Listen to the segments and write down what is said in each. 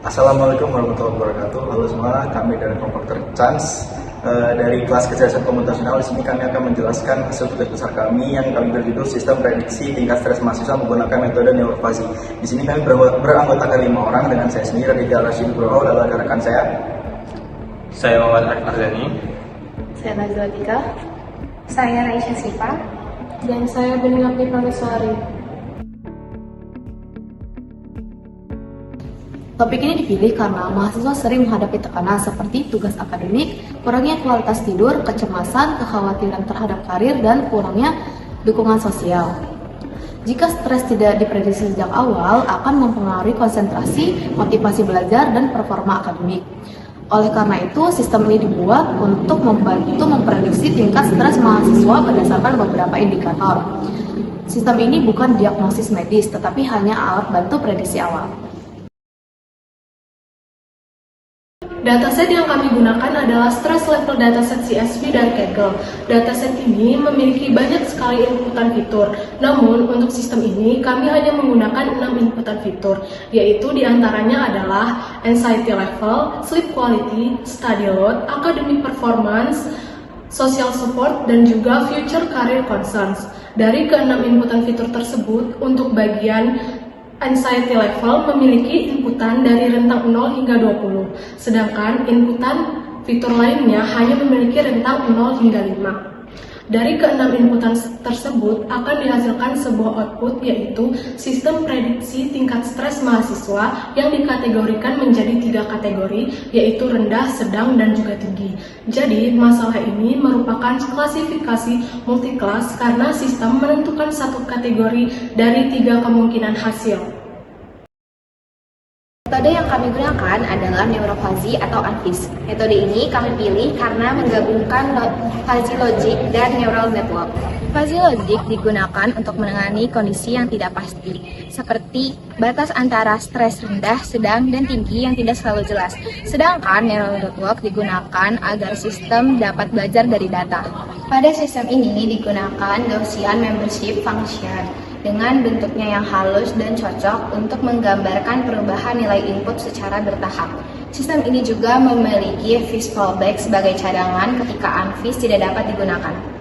Assalamualaikum warahmatullahi wabarakatuh. Halo semua, kami dari Komputer Chance dari kelas kecerdasan komputasional. Di sini kami akan menjelaskan hasil tugas besar kami yang kami berjudul Sistem Prediksi Tingkat Stres Mahasiswa Menggunakan Metode Neurofazi. Di sini kami beranggotakan 5 orang dengan saya sendiri, Rizal Rashid Nugroho, lalu ada rekan saya. Saya Muhammad Arif Arzani. Saya Nazila Tika. Saya Raisya Sipa. Dan saya Beningapi Prameswari. Topik ini dipilih karena mahasiswa sering menghadapi tekanan seperti tugas akademik, kurangnya kualitas tidur, kecemasan, kekhawatiran terhadap karir, dan kurangnya dukungan sosial. Jika stres tidak diprediksi sejak awal, akan mempengaruhi konsentrasi, motivasi belajar, dan performa akademik. Oleh karena itu, sistem ini dibuat untuk membantu memprediksi tingkat stres mahasiswa berdasarkan beberapa indikator. Sistem ini bukan diagnosis medis, tetapi hanya alat bantu prediksi awal. Dataset yang kami gunakan adalah Stress Level Dataset CSV dan Kaggle. Dataset ini memiliki banyak sekali inputan fitur. Namun, untuk sistem ini, kami hanya menggunakan 6 inputan fitur, yaitu diantaranya adalah Anxiety Level, Sleep Quality, Study Load, Academic Performance, Social Support, dan juga Future Career Concerns. Dari ke-6 inputan fitur tersebut, untuk bagian Anxiety level memiliki inputan dari rentang 0 hingga 20, sedangkan inputan fitur lainnya hanya memiliki rentang 0 hingga 5. Dari ke-6 inputan tersebut akan dihasilkan sebuah output, yaitu sistem prediksi tingkat stres mahasiswa yang dikategorikan menjadi 3 kategori, yaitu rendah, sedang, dan juga tinggi. Jadi, masalah ini merupakan klasifikasi multiklas karena sistem menentukan satu kategori dari 3 kemungkinan hasil. Metode yang kami gunakan adalah neurofazi atau ANFIS. Metode ini kami pilih karena menggabungkan fuzzy logic dan neural network. Fuzzy logic digunakan untuk menangani kondisi yang tidak pasti, seperti batas antara stres rendah, sedang, dan tinggi yang tidak selalu jelas. Sedangkan neural network digunakan agar sistem dapat belajar dari data. Pada sistem ini digunakan Gaussian Membership Function dengan bentuknya yang halus dan cocok untuk menggambarkan perubahan nilai input secara bertahap. Sistem ini juga memiliki FIS fallback sebagai cadangan ketika ANFIS tidak dapat digunakan.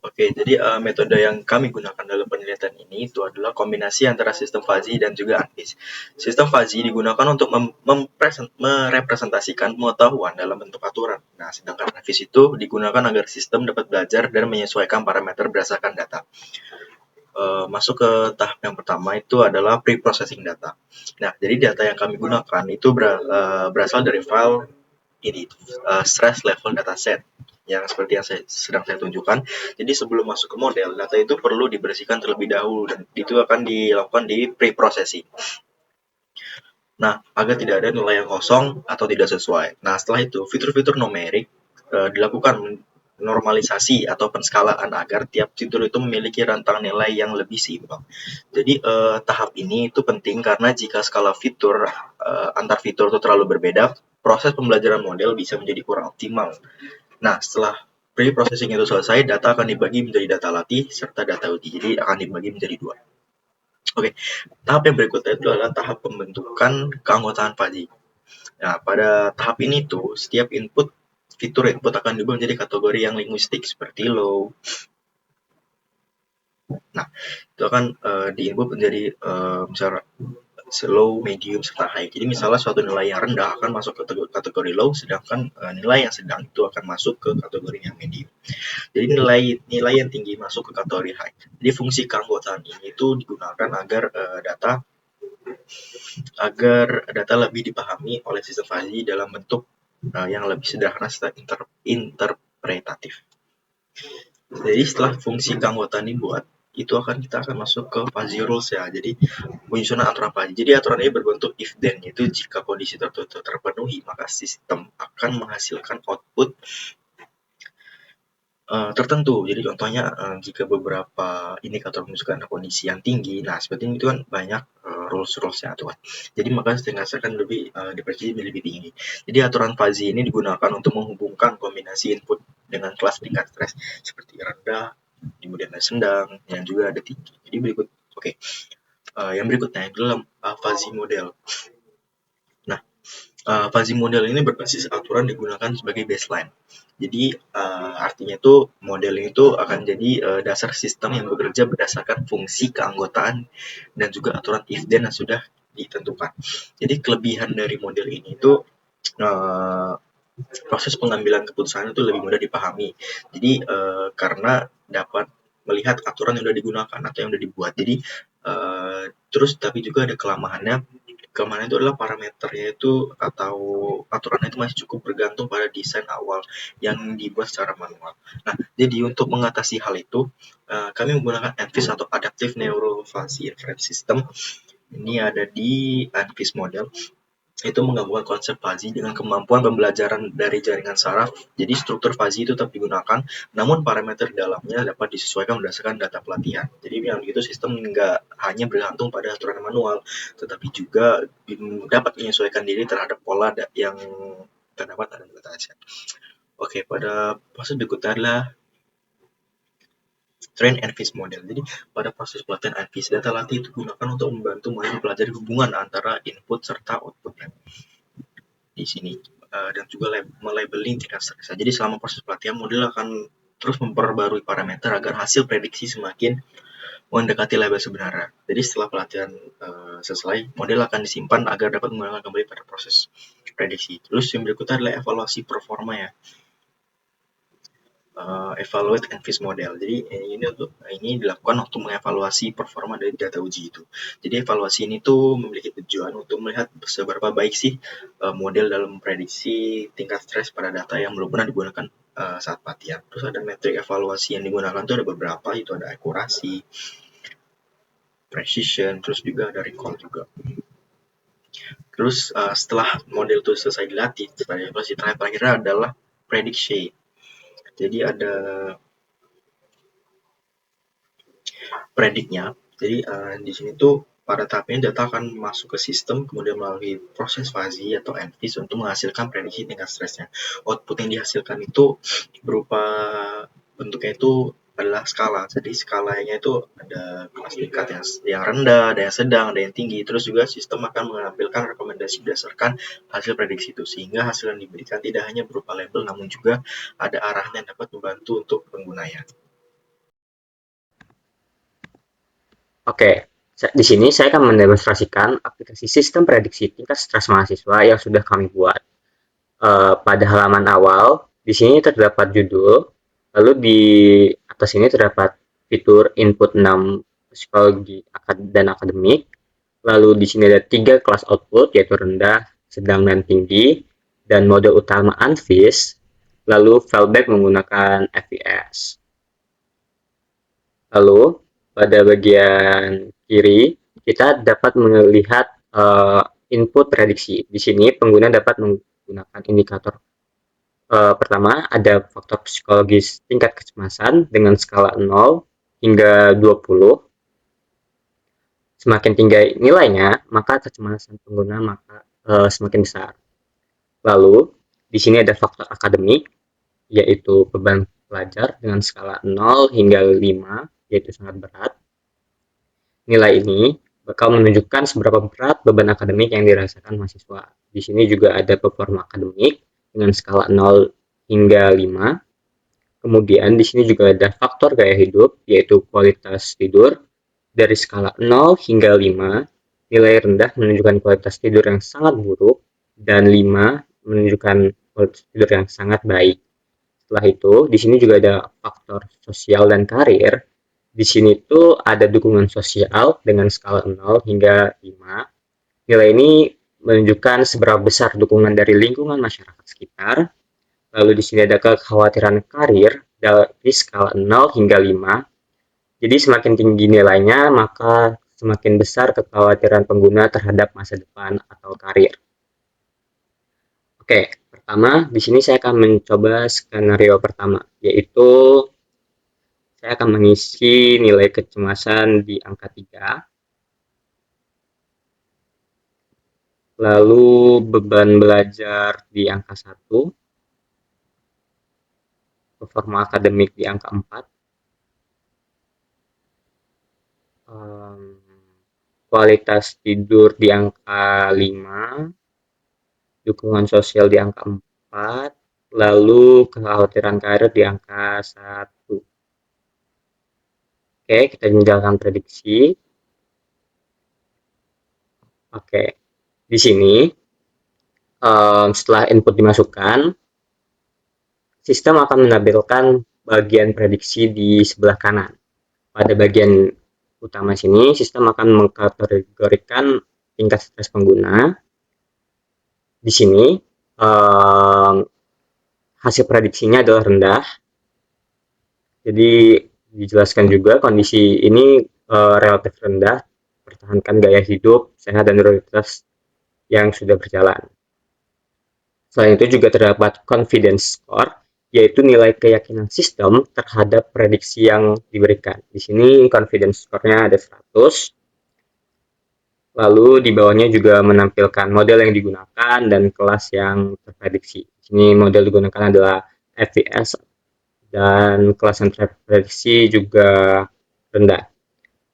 Oke, jadi metode yang kami gunakan dalam penelitian ini itu adalah kombinasi antara sistem fuzzy dan juga ANFIS. Sistem fuzzy digunakan untuk merepresentasikan pengetahuan dalam bentuk aturan. Nah, sedangkan ANFIS itu digunakan agar sistem dapat belajar dan menyesuaikan parameter berdasarkan data. Masuk ke tahap yang pertama itu adalah pre-processing data. Nah, jadi data yang kami gunakan itu berasal dari file ini, stress level dataset, yang seperti yang sedang saya tunjukkan. Jadi sebelum masuk ke model, data itu perlu dibersihkan terlebih dahulu dan itu akan dilakukan di pre-processing. Nah, agar tidak ada nilai yang kosong atau tidak sesuai. Nah, setelah itu fitur-fitur numerik dilakukan normalisasi atau penskalaan agar tiap fitur itu memiliki rentang nilai yang lebih seimbang. Jadi tahap ini itu penting karena jika skala fitur antar fitur itu terlalu berbeda, proses pembelajaran model bisa menjadi kurang optimal. Nah, setelah pre-processing itu selesai, data akan dibagi menjadi data latih serta data uji. Jadi akan dibagi menjadi 2. Oke, tahap yang berikutnya itu adalah tahap pembentukan keanggotaan fuzzy. Nah, pada tahap ini tuh setiap fitur input akan diubah menjadi kategori yang linguistik seperti low. Nah, itu akan diinput menjadi misalnya low, medium, serta high. Jadi misalnya suatu nilai yang rendah akan masuk ke kategori low, sedangkan nilai yang sedang itu akan masuk ke kategori yang medium. Jadi nilai yang tinggi masuk ke kategori high. Jadi fungsi keanggotaan ini itu digunakan agar data lebih dipahami oleh sistem fuzzy dalam bentuk yang lebih sederhana serta interpretatif. Jadi setelah fungsi keanggotaan dibuat, kita akan masuk ke fuzzy rules ya. Jadi penyusunan aturan fuzzy. Jadi aturan ini berbentuk if then, yaitu jika kondisi tertentu terpenuhi, maka sistem akan menghasilkan output tertentu. Jadi contohnya jika beberapa indikator menunjukkan kondisi yang tinggi, nah seperti ini itu kan banyak rules-rulesnya tuh kan. Jadi maka tingkat stres akan lebih dipercaya lebih tinggi. Jadi aturan fuzzy ini digunakan untuk menghubungkan kombinasi input dengan kelas tingkat stres seperti rendah, kemudian ada sedang, yang juga ada tinggi. Jadi berikut, oke. Yang berikutnya adalah fuzzy model. Nah, fuzzy model ini berbasis aturan digunakan sebagai baseline. Jadi artinya itu model itu akan jadi dasar sistem yang bekerja berdasarkan fungsi keanggotaan dan juga aturan if then yang sudah ditentukan. Jadi kelebihan dari model ini itu proses pengambilan keputusan itu lebih mudah dipahami. Jadi karena dapat melihat aturan yang sudah digunakan atau yang sudah dibuat. Jadi terus tapi juga ada kelemahannya. Kelemahannya itu adalah parameternya itu atau aturannya itu masih cukup bergantung pada desain awal yang dibuat secara manual. Nah, jadi untuk mengatasi hal itu, kami menggunakan ANFIS atau Adaptive Neural Fuzzy Inference System. Ini ada di ANFIS model. Itu menggabungkan konsep fuzzy dengan kemampuan pembelajaran dari jaringan saraf. Jadi struktur fuzzy itu tetap digunakan, namun parameter dalamnya dapat disesuaikan berdasarkan data pelatihan. Jadi yang begitu sistem nggak hanya bergantung pada aturan manual, tetapi juga dapat menyesuaikan diri terhadap pola yang terdapat dalam data set. Oke, pada proses berikutnya adalah train ANFIS model. Jadi pada proses pelatihan ANFIS, data latih itu digunakan untuk membantu mempelajari hubungan antara input serta outputnya di sini dan juga melabeling tingkat stres. Jadi selama proses pelatihan model akan terus memperbarui parameter agar hasil prediksi semakin mendekati label sebenarnya. Jadi setelah pelatihan selesai, model akan disimpan agar dapat menggunakan kembali pada proses prediksi. Terus yang berikutnya adalah evaluasi performa ya. Evaluate ANFIS model. Jadi ini dilakukan untuk mengevaluasi performa dari data uji itu. Jadi evaluasi ini tuh memiliki tujuan untuk melihat seberapa baik sih model dalam prediksi tingkat stres pada data yang belum pernah digunakan saat pelatihan. Terus ada metrik evaluasi yang digunakan tuh ada beberapa, itu ada akurasi, precision, terus juga ada recall juga. Terus setelah model itu selesai dilatih, evaluasi terakhirnya adalah prediction. Jadi ada prediknya. Jadi di sini tuh pada tahap ini data akan masuk ke sistem, kemudian melalui proses fuzzy atau ANFIS untuk menghasilkan prediksi tingkat stresnya. Output yang dihasilkan itu berupa bentuknya itu adalah skala. Jadi skalanya itu ada kelas tingkat yang rendah, ada yang sedang, ada yang tinggi. Terus juga sistem akan mengambilkan rekomendasi berdasarkan hasil prediksi itu. Sehingga hasil yang diberikan tidak hanya berupa label, namun juga ada arahan yang dapat membantu untuk penggunanya. Oke, di sini saya akan mendemonstrasikan aplikasi sistem prediksi tingkat stres mahasiswa yang sudah kami buat. Pada halaman awal, di sini terdapat judul, lalu di atas ini terdapat fitur input 6 psikologi dan akademik, lalu di sini ada 3 kelas output, yaitu rendah, sedang, dan tinggi, dan mode utama ANFIS, lalu fallback menggunakan FVS. Lalu, pada bagian kiri, kita dapat melihat input prediksi. Di sini pengguna dapat menggunakan indikator pertama, ada faktor psikologis tingkat kecemasan dengan skala 0 hingga 20. Semakin tinggi nilainya, maka kecemasan pengguna semakin besar. Lalu, di sini ada faktor akademik, yaitu beban pelajar dengan skala 0 hingga 5, yaitu sangat berat. Nilai ini bakal menunjukkan seberapa berat beban akademik yang dirasakan mahasiswa. Di sini juga ada performa akademik dengan skala 0 hingga 5. Kemudian di sini juga ada faktor gaya hidup, yaitu kualitas tidur. Dari skala 0 hingga 5, nilai rendah menunjukkan kualitas tidur yang sangat buruk, dan 5 menunjukkan kualitas tidur yang sangat baik. Setelah itu, di sini juga ada faktor sosial dan karir. Di sini tuh ada dukungan sosial dengan skala 0 hingga 5. Nilai ini menunjukkan seberapa besar dukungan dari lingkungan masyarakat sekitar. Lalu di sini ada kekhawatiran karir dari skala 0 hingga 5. Jadi semakin tinggi nilainya, maka semakin besar kekhawatiran pengguna terhadap masa depan atau karir. Oke, pertama di sini saya akan mencoba skenario pertama, yaitu saya akan mengisi nilai kecemasan di angka 3. Lalu beban belajar di angka 1. Performa akademik di angka 4. kualitas tidur di angka 5, dukungan sosial di angka 4, lalu kekhawatiran karir di angka 1. Oke, kita menjalankan prediksi. Oke, di sini setelah input dimasukkan, sistem akan menampilkan bagian prediksi di sebelah kanan. Pada bagian utama sini, sistem akan mengkategorikan tingkat stres pengguna. Di sini, hasil prediksinya adalah rendah. Jadi, dijelaskan juga kondisi ini relatif rendah, pertahankan gaya hidup sehat dan prioritas yang sudah berjalan. Selain itu juga terdapat confidence score, yaitu nilai keyakinan sistem terhadap prediksi yang diberikan. Di sini confidence score-nya ada 100. Lalu di bawahnya juga menampilkan model yang digunakan dan kelas yang terprediksi. Di sini model digunakan adalah FVS dan kelas yang terprediksi juga rendah.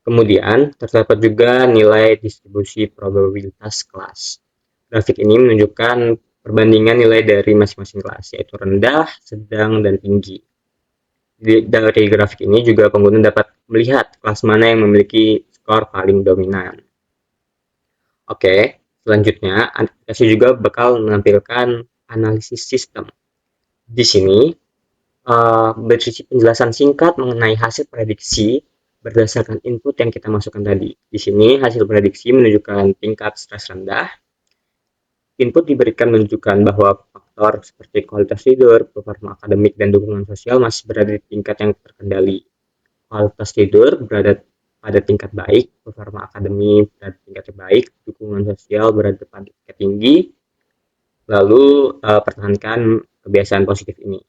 Kemudian terdapat juga nilai distribusi probabilitas kelas. Grafik ini menunjukkan perbandingan nilai dari masing-masing kelas, yaitu rendah, sedang, dan tinggi. Dari grafik ini juga pengguna dapat melihat kelas mana yang memiliki skor paling dominan. Oke, selanjutnya aplikasi juga bakal menampilkan analisis sistem. Di sini berisi penjelasan singkat mengenai hasil prediksi berdasarkan input yang kita masukkan tadi. Di sini hasil prediksi menunjukkan tingkat stres rendah. Input diberikan menunjukkan bahwa faktor seperti kualitas tidur, performa akademik, dan dukungan sosial masih berada di tingkat yang terkendali. Kualitas tidur berada pada tingkat baik, performa akademik berada di tingkat baik, dukungan sosial berada pada tingkat tinggi. Lalu pertahankan kebiasaan positif ini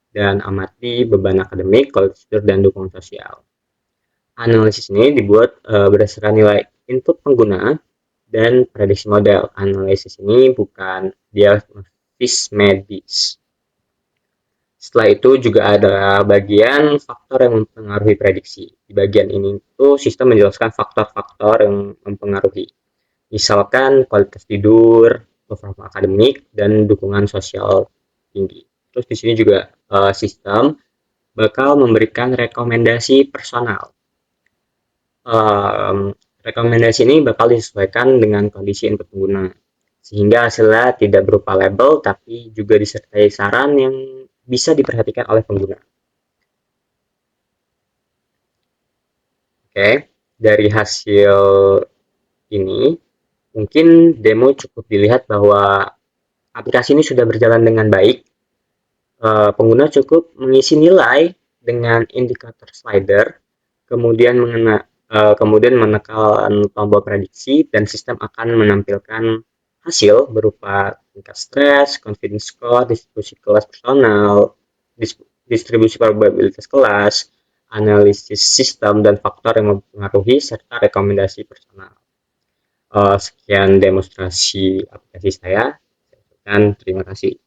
dan amati beban akademik, kualitas tidur, dan dukungan sosial. Analisis ini dibuat berdasarkan nilai input pengguna dan prediksi model. Analisis ini bukan diagnosis medis. Setelah itu juga ada bagian faktor yang mempengaruhi prediksi. Di bagian ini itu sistem menjelaskan faktor-faktor yang mempengaruhi. Misalkan kualitas tidur, performa akademik, dan dukungan sosial tinggi. Terus di sini juga sistem bakal memberikan rekomendasi personal. Rekomendasi ini bakal disesuaikan dengan kondisi input pengguna, sehingga hasilnya tidak berupa label, tapi juga disertai saran yang bisa diperhatikan oleh pengguna. Oke, dari hasil ini, mungkin demo cukup dilihat bahwa aplikasi ini sudah berjalan dengan baik. Pengguna cukup mengisi nilai dengan indikator slider, kemudian menekan tombol prediksi, dan sistem akan menampilkan hasil berupa tingkat stres, confidence score, distribusi kelas personal, distribusi probabilitas kelas, analisis sistem dan faktor yang mempengaruhi, serta rekomendasi personal. Sekian demonstrasi aplikasi saya, dan terima kasih.